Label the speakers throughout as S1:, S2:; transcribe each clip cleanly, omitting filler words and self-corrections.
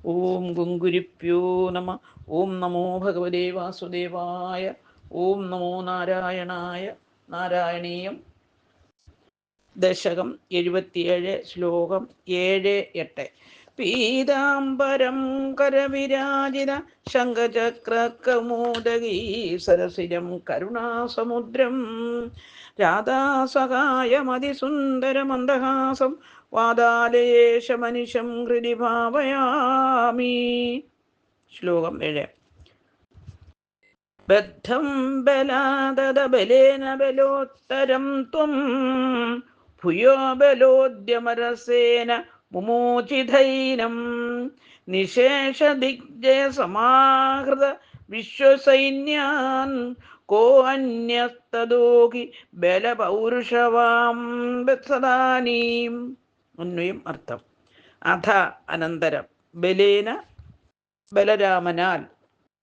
S1: ഓം ഗുങ്കുരിപ്യോ നമ. ഓം നമോ ഭഗവതേ വാസുദേവായ. ഓം നമോ നാരായണായ. നാരായണീയം ദശകം 77 ശ്ലോകം 7-8. പീതാംബരം കരവിരാജിത ശംഖചക്രകൗമോദഗീ സരസിജം കരുണാസമുദ്രം രാധാസഹായമതിസുന്ദരമന്ദഹാസം വാതാലയേശമനിശം ഹൃദി ഭാവയാമി. ശ്ലോകം 7. ബദ്ധം ബലാദദ ബലേന ബലോത്തരം ത്വം ഭൂയോ ബലോദ്യമരസേന മുമോചിതൈനം നിശേഷദിഗ്ജയ സമാഹൃത വിശ്വസൈന്യാൻ കോ അന്യസ്തദോഹി ബലപൗരുഷവാം വത്സദാനീം. അന്വയം അർത്ഥം. അഥ അനന്തരം ബലേന ബലരാമനാൽ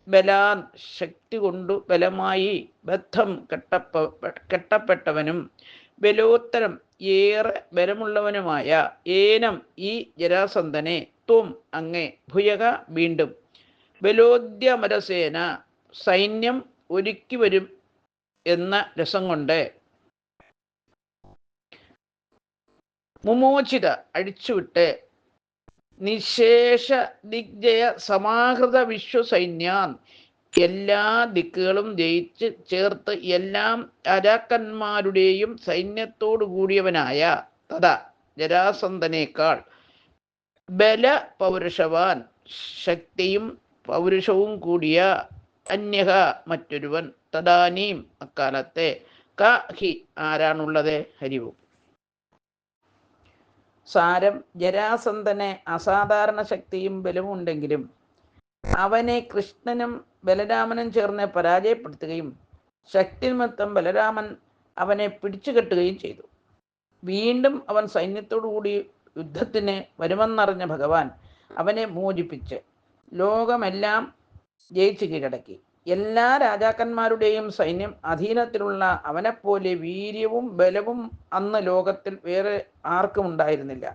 S1: ബലാൻ ശക്തി കൊണ്ടു ബലമായി ബദ്ധം കെട്ടപ്പെട്ടവനും ബലോത്തരം ഏറെ ബലമുള്ളവനുമായ ഏനം ഈ ജരാസന്ധനെ ത്വം അങ്ങേ ഭുയക വീണ്ടും ബലോദ്യമരസേന സൈന്യം ഒരുക്കി വരും എന്ന രസം കൊണ്ട് മുമോചിത അഴിച്ചുവിട്ട് നിശേഷ ദിഗ്ജയ സമാഹൃത വിശ്വസൈന്യാൻ എല്ലാ ദിക്കുകളും ജയിച്ച് ചേർത്ത് എല്ലാം രാജാക്കന്മാരുടെയും സൈന്യത്തോടു കൂടിയവനായ തഥാ ജരാസന്ധനേക്കാൾ ബല പൗരുഷവാൻ ശക്തിയും പൗരുഷവും കൂടിയ അന്യഹ മറ്റൊരുവൻ തദാനീം അക്കാലത്തെ ക ഹി ആരാണുള്ളത്. ഹരിവും. സാരം: ജരാസന്ധന് അസാധാരണ ശക്തിയും ബലമുണ്ടെങ്കിലും അവനെ കൃഷ്ണനും ബലരാമനും ചേർന്ന് പരാജയപ്പെടുത്തുകയും ശക്തി നിമിത്തം ബലരാമൻ അവനെ പിടിച്ചുകെട്ടുകയും ചെയ്തു. വീണ്ടും അവൻ സൈന്യത്തോടുകൂടി യുദ്ധത്തിന് വരുമെന്നറിഞ്ഞ ഭഗവാൻ അവനെ മോചിപ്പിച്ച് ലോകമെല്ലാം ജയിച്ചു കീഴടക്കി. എല്ലാ രാജാക്കന്മാരുടെയും സൈന്യം അധീനത്തിലുള്ള അവനെപ്പോലെ വീര്യവും ബലവും അന്ന് ലോകത്തിൽ വേറെ ആർക്കും ഉണ്ടായിരുന്നില്ല.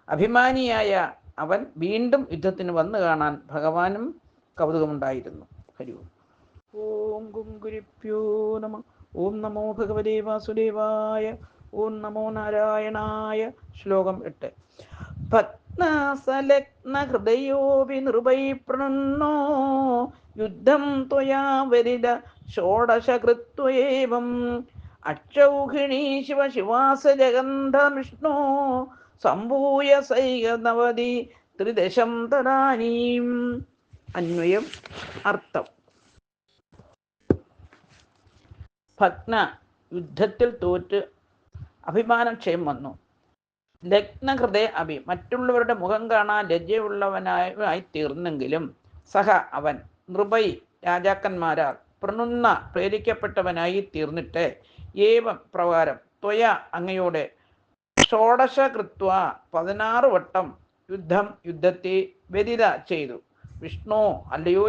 S1: അഭിമാനിയായ അവൻ വീണ്ടും യുദ്ധത്തിന് വന്നു കാണാൻ ഭഗവാനും കൗതുകമുണ്ടായിരുന്നു. ഹരി ഓം. ഓം ഗുങ്കുരിപ്യോ നമ. ഓം നമോ ഭഗവതേ വാസുദേവായ. ഓം നമോ നാരായണായ. ശ്ലോകം 8. ഭഗ്നാസലഗ്ന ഹൃദയോപി നൃപൈ പ്രണുന്നോ യുദ്ധം ത്വയാ വരിദ ഷോഡശകൃത്യേവം അക്ഷൗഹിണീ ശിവ ശിവാസ ജഗന്ധ വിഷ്ണോ സംഭൂയ സൈക നവതി ത്രിദശം തദാനീം. അന്വയം അർത്ഥം. ഭഗ്ന യുദ്ധത്തിൽ തോറ്റ് അഭിമാനക്ഷയം വന്നു. ലഗ്നഹൃദയ അഭി മറ്റുള്ളവരുടെ മുഖം കാണാൻ ലജ്ജയുള്ളവനായി തീർന്നെങ്കിലും സഹ അവൻ നൃപൈ രാജാക്കന്മാരാൽ പ്രണുന്ന പ്രേരിക്കപ്പെട്ടവനായി തീർന്നിട്ട് ഏവം പ്രകാരം ത്വയ അങ്ങയോടെ ഷോഡശ കൃത്വ 16 വട്ടം യുദ്ധത്തെ വ്യതിത ചെയ്തു. വിഷ്ണു അല്ലയോ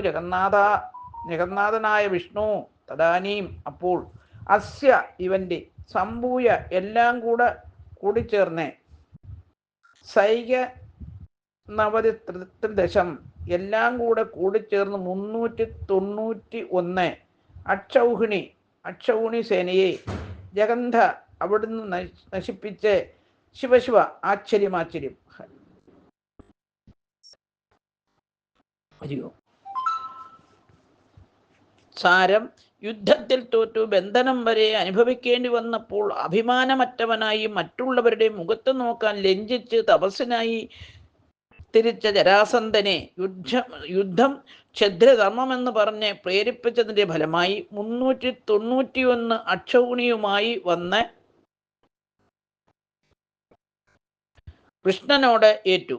S1: ജഗന്നാഥനായ വിഷ്ണു തദാനീം അപ്പോൾ അസ്യ ഇവന്റെ സംഭൂയ എല്ലാം കൂടിച്ചേർന്ന് സൈക നവതി ത്രിദശം എല്ലാം കൂടിച്ചേർന്ന് 391 അക്ഷൗഹിണി സേനയെ ജഗന്ധ അവിടുന്ന് നശിപ്പിച്ച് ശിവശിവ ആശ്ചര്യം. സാരം: യുദ്ധത്തിൽ തോറ്റു ബന്ധനം വരെ അനുഭവിക്കേണ്ടി വന്നപ്പോൾ അഭിമാനമറ്റവനായി മറ്റുള്ളവരുടെ മുഖത്ത് നോക്കാൻ ലജ്ജിച്ച് തപസ്സിനായി തിരിച്ച ജരാസന്ധനെ യുദ്ധം ക്ഷദ്രധർമ്മമെന്ന് പറഞ്ഞ് പ്രേരിപ്പിച്ചതിൻ്റെ ഫലമായി 391 അക്ഷൗഹിണിയുമായി വന്ന് കൃഷ്ണനോട് ഏറ്റു.